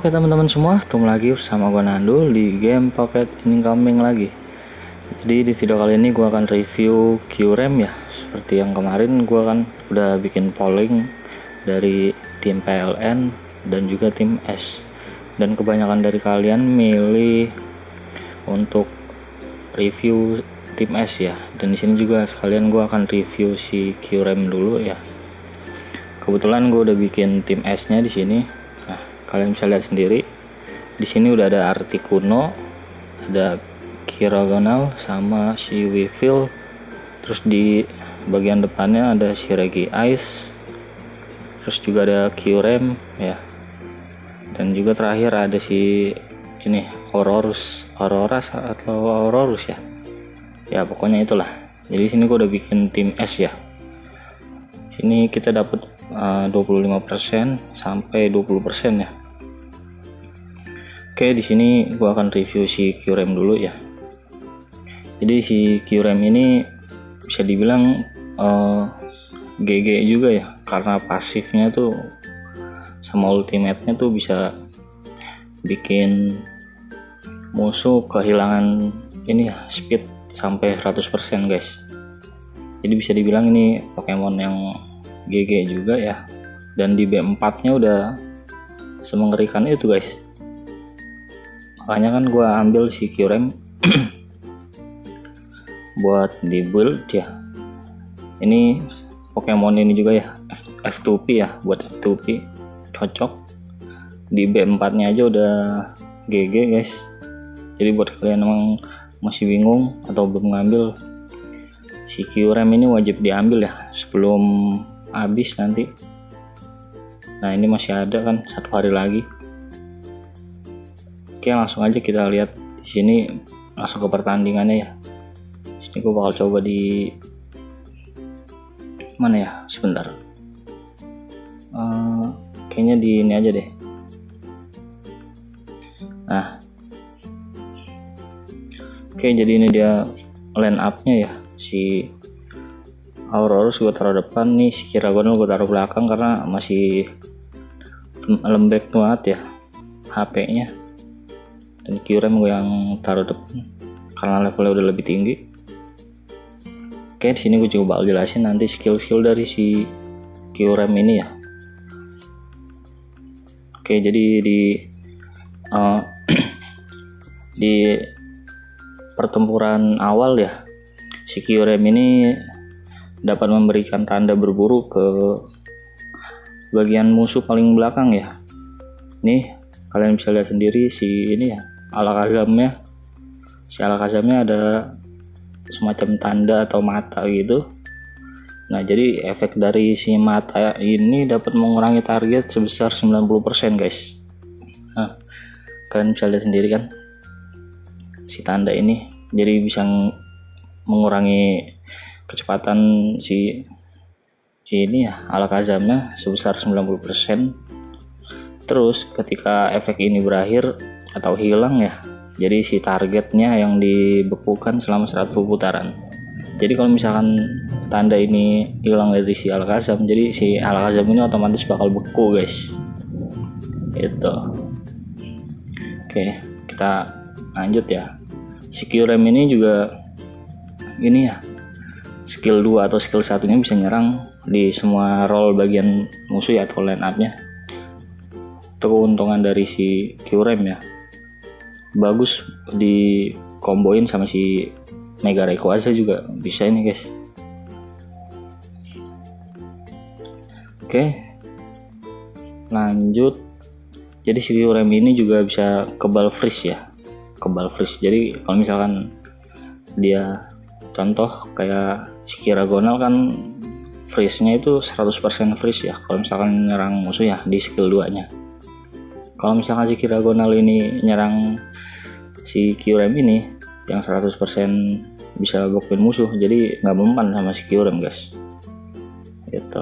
Oke teman-teman semua, ketemu lagi bersama gue Nandul di game Pocket Incoming lagi. Jadi di video kali ini gue akan review QRAM ya. Seperti yang kemarin gue kan udah bikin polling dari tim PLN dan juga tim S. Dan kebanyakan dari kalian milih untuk review tim S ya. Dan di sini juga sekalian gue akan review si QRAM dulu ya. Kebetulan gue udah bikin tim S-nya di sini. Nah, kalian bisa lihat sendiri. Di sini udah ada Articuno, ada Kiragonal sama si Weevil. Terus di bagian depannya ada si Regi Ice. Terus juga ada QRAM ya. Dan juga terakhir ada si ini Aurorus atau Aurorus ya. Ya pokoknya itulah. Jadi sini gue udah bikin tim S ya. Ini kita dapat 25% sampai 20% ya. Oke, di sini gua akan review si QRAM dulu ya. Jadi si QRAM ini bisa dibilang GG juga ya, karena pasifnya tuh sama ultimate-nya tuh bisa bikin musuh kehilangan ini ya, speed sampai 100% guys. Jadi bisa dibilang ini Pokemon yang GG juga ya. Dan di B4 nya udah semengerikan itu guys. Makanya kan gua ambil si QRAM buat di build ya. Ini Pokemon ini juga ya, F2P ya, buat F2P cocok. Di B4 nya aja udah GG guys. Jadi buat kalian emang masih bingung atau belum ngambil, si QRAM ini wajib diambil ya sebelum habis nanti. Nah ini masih ada kan 1 hari lagi. Oke, langsung aja kita lihat di sini, langsung ke pertandingannya ya. Di sini gue bakal coba di mana ya, sebentar. Kayaknya di ini aja deh. Nah, oke, jadi ini dia line up-nya ya. Si Aurorus gue taruh depan nih, si Kiragonal gue taruh belakang karena masih lembek banget ya HP-nya. Dan QRAM gue yang taruh depan karena levelnya udah lebih tinggi. Oke, di sini gue juga bakal jelasin nanti skill-skill dari si QRAM ini ya. Oke, jadi di pertempuran awal ya, si QRAM ini dapat memberikan tanda berburu ke bagian musuh paling belakang ya. Nih kalian bisa lihat sendiri si ini ya, Alakazamnya. Si Alakazamnya ada semacam tanda atau mata gitu. Nah jadi efek dari si mata ini dapat mengurangi target sebesar 90% guys. Nah kalian bisa lihat sendiri kan si tanda ini, jadi bisa mengurangi kecepatan si ini ya Alakazamnya sebesar 90%. Terus ketika efek ini berakhir atau hilang ya, jadi si targetnya yang dibekukan selama 100 putaran. Jadi kalau misalkan tanda ini hilang dari si Alakazam, jadi si Alakazam ini otomatis bakal beku guys. Itu. Oke, kita lanjut ya. Si QRAM ini juga ini ya, skill 2 atau skill 1-nya bisa nyerang di semua role bagian musuh ya, atau line up-nya. Itu keuntungan dari si QRAM ya. Bagus di komboin sama si Mega Rayquaza juga bisa ini guys. Oke, lanjut. Jadi si QRAM ini juga bisa kebal freeze ya. Kebal freeze. Jadi kalau misalkan dia contoh kayak si Kiragonal kan freeze-nya itu 100% freeze ya kalau misalkan nyerang musuh ya di skill 2 nya. Kalau misalkan si Kiragonal ini nyerang si QRAM ini yang 100% bisa bekuin musuh, jadi nggak mempan sama si QRAM guys gitu.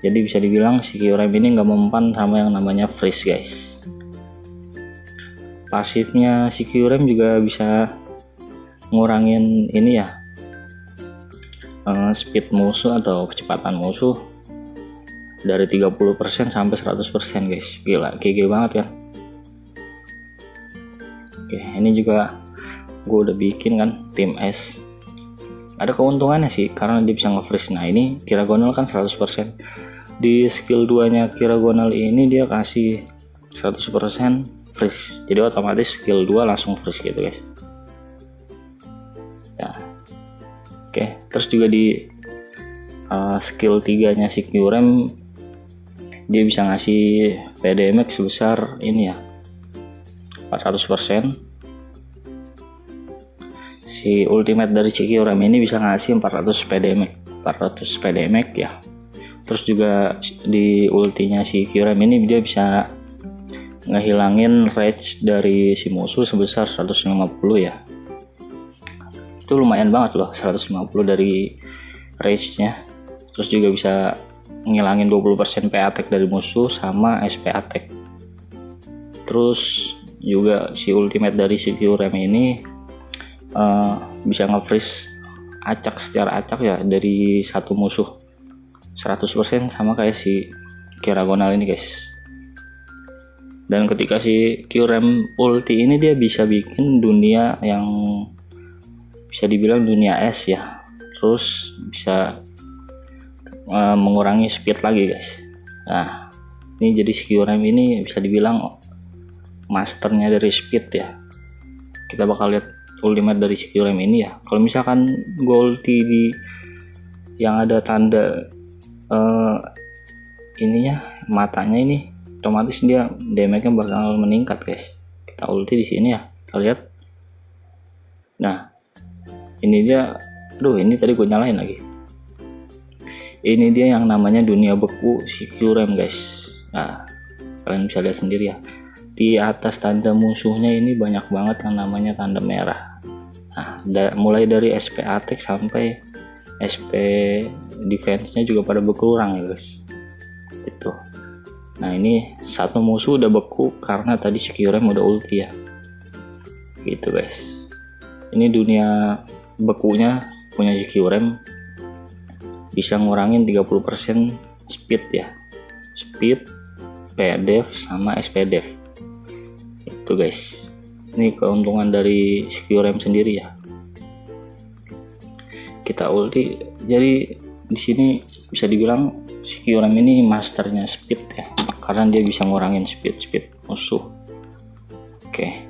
Jadi bisa dibilang si QRAM ini nggak mempan sama yang namanya freeze guys. Pasifnya si QRAM juga bisa ngurangin ini ya, speed musuh atau kecepatan musuh dari 30% sampai 100% guys. Gila, GG banget kan. Oke, ini juga gue udah bikin kan tim S. Ada keuntungannya sih karena dia bisa nge-freeze. Nah ini Kiragonal kan 100%. Di skill 2 nya Kiragonal ini dia kasih 100% freeze, jadi otomatis skill 2 langsung freeze gitu guys ya. Oke, terus juga di skill 3 nya si Kyurem dia bisa ngasih PDMX sebesar ini ya 400%. Si ultimate dari si Kyurem ini bisa ngasih 400 PDMX ya. Terus juga di ultinya si Kyurem ini dia bisa ngehilangin rage dari si musuh sebesar 150 ya. Itu lumayan banget loh, 150 dari rage-nya. Terus juga bisa ngilangin 20% PA attack dari musuh sama SP attack. Terus juga si ultimate dari si Kyurem ini bisa nge-freeze acak secara acak ya dari satu musuh 100% sama kayak si Kiragonal ini guys. Dan ketika si Kyurem ulti ini dia bisa bikin dunia yang bisa dibilang dunia es ya. Terus bisa mengurangi speed lagi guys. Nah ini jadi si Kyurem ini bisa dibilang masternya dari speed ya. Kita bakal lihat ultimate dari si Kyurem ini ya. Kalau misalkan ulti di yang ada tanda ininya matanya ini, otomatis dia damage-nya bakal meningkat guys. Kita ulti di sini ya, kita lihat. Nah ini dia, ini tadi gue nyalain lagi. Ini dia yang namanya dunia beku si Kyurem guys. Nah kalian bisa lihat sendiri ya, di atas tanda musuhnya ini banyak banget yang namanya tanda merah. Nah mulai dari SP attack sampai SP defense-nya juga pada berkurang ya guys. Itu. Nah ini satu musuh udah beku karena tadi si Kyurem udah ulti ya. Gitu guys. Ini dunia bekunya punya si Kyurem bisa ngurangin 30% speed ya. Speed, PDEF sama SPDEF. Itu guys. Ini keuntungan dari si Kyurem sendiri ya. Kita ulti, jadi di sini bisa dibilang si Kyurem ini masternya speed ya, karena dia bisa ngurangin speed musuh. Oke,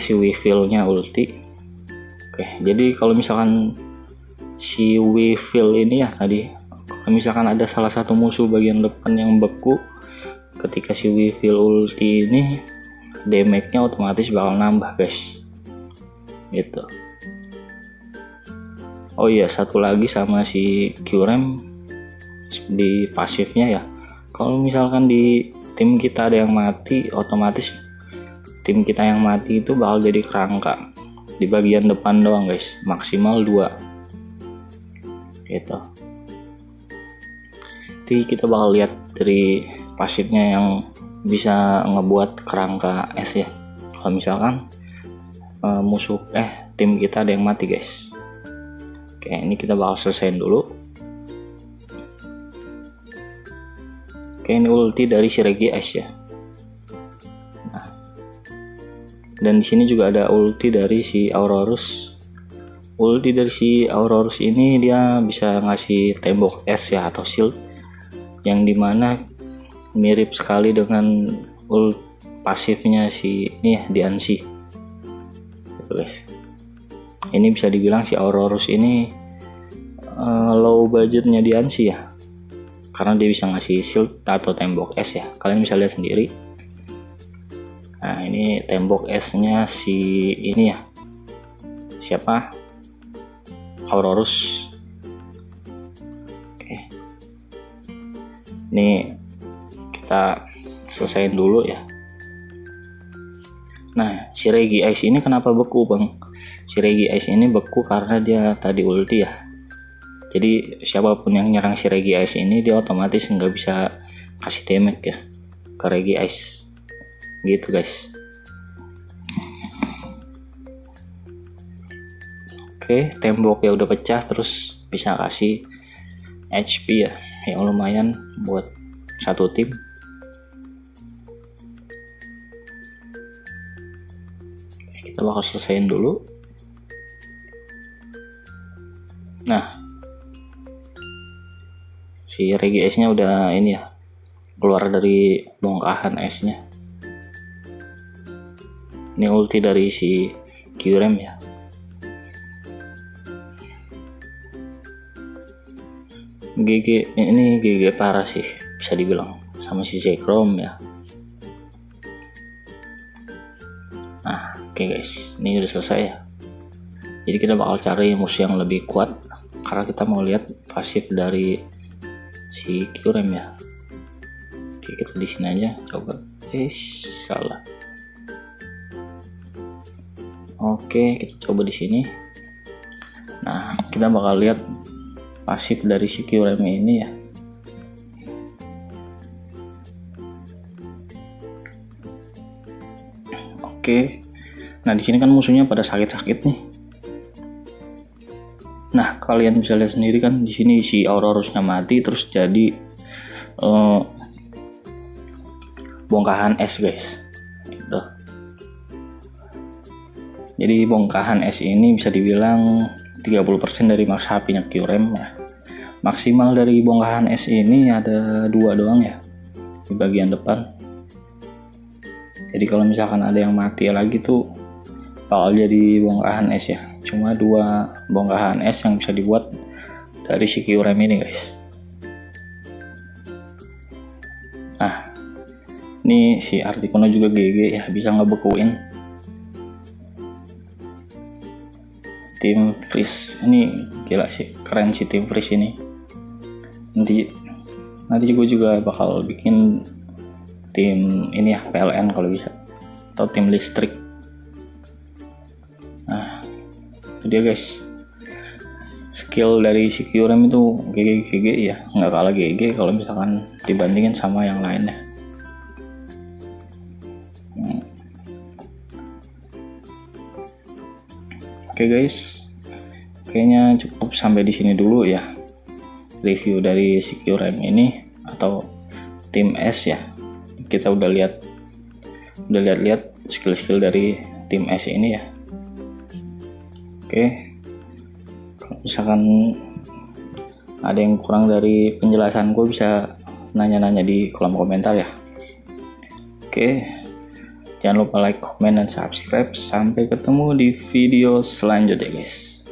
si Weevil-nya ulti. Oke, jadi kalau misalkan si Weevil ini ya tadi, kalau misalkan ada salah satu musuh bagian depan yang beku, ketika si Weevil ulti ini damage-nya otomatis bakal nambah guys. Gitu. Oh iya, satu lagi sama si Kyurem di pasifnya ya. Kalau misalkan di tim kita ada yang mati, otomatis tim kita yang mati itu bakal jadi kerangka di bagian depan doang guys, maksimal 2. Gitu. Jadi kita bakal lihat dari pasifnya yang bisa ngebuat kerangka es ya. Kalau misalkan tim kita ada yang mati guys. Oke, ini kita bakal selesaiin dulu. Oke, ini ulti dari si Regi Ice ya. Nah, dan di sini juga ada ulti dari si Aurorus. Ulti dari si Aurorus ini dia bisa ngasih tembok es ya atau shield, yang dimana mirip sekali dengan pasifnya si ini ya, Diancie. Gitu guys. Ini bisa dibilang si Aurorus ini low budgetnya Diancie ya, karena dia bisa ngasih shield atau tembok es ya. Kalian bisa lihat sendiri. Nah ini tembok esnya si ini ya, siapa, Aurorus. Oke, ini kita selesaiin dulu ya. Nah si Regi Ice ini kenapa beku bang? Si Regi Ice ini beku karena dia tadi ulti ya. Jadi siapapun yang nyerang si Regi Ice ini dia otomatis nggak bisa kasih damage ya ke Regi Ice. Gitu guys. Oke, tembok ya udah pecah, terus bisa kasih HP ya. yang lumayan buat satu tim. Kita bakal selesaiin dulu. Nah, si regi esnya udah ini ya, keluar dari bongkahan esnya. Ini ulti dari si QRAM ya. Ini GG parah sih bisa dibilang sama si Zekrom ya. Nah, oke guys, ini udah selesai ya. Jadi kita bakal cari musuh yang lebih kuat karena kita mau lihat pasif dari si QRAM ya. Oke, kita di sini aja coba. Salah. Oke, kita coba di sini. Nah, kita bakal lihat pasif dari si QRAM ini ya. Oke. Nah, di sini kan musuhnya pada sakit-sakit nih. Nah, kalian bisa lihat sendiri kan di sini si Aurorusnya mati terus jadi bongkahan es guys. Gitu. Jadi bongkahan es ini bisa dibilang 30% dari max HP-nya QRAM ya. Maksimal dari bongkahan es ini ada 2 doang ya di bagian depan. Jadi kalau misalkan ada yang mati lagi tuh bakal jadi bongkahan es ya. Cuma 2 bongkahan es yang bisa dibuat dari si QRAM ini guys. Nah, ini si Articuno juga GG ya, bisa ngebekuin tim Freeze. Ini gila sih, keren sih tim Freeze ini. Nanti juga bakal bikin tim ini ya, PLN kalau bisa, atau tim listrik. Nah, itu dia guys, skill dari si QRAM itu GG ya, nggak kalah GG kalau misalkan dibandingin sama yang lainnya. Oke guys, kayaknya cukup sampai di sini dulu ya review dari si QRAM ini atau tim S ya. Kita udah lihat skill-skill dari tim S ini ya. Oke, kalau misalkan ada yang kurang dari penjelasan gue bisa nanya-nanya di kolom komentar ya. Oke, jangan lupa like, comment, dan subscribe. Sampai ketemu di video selanjutnya guys.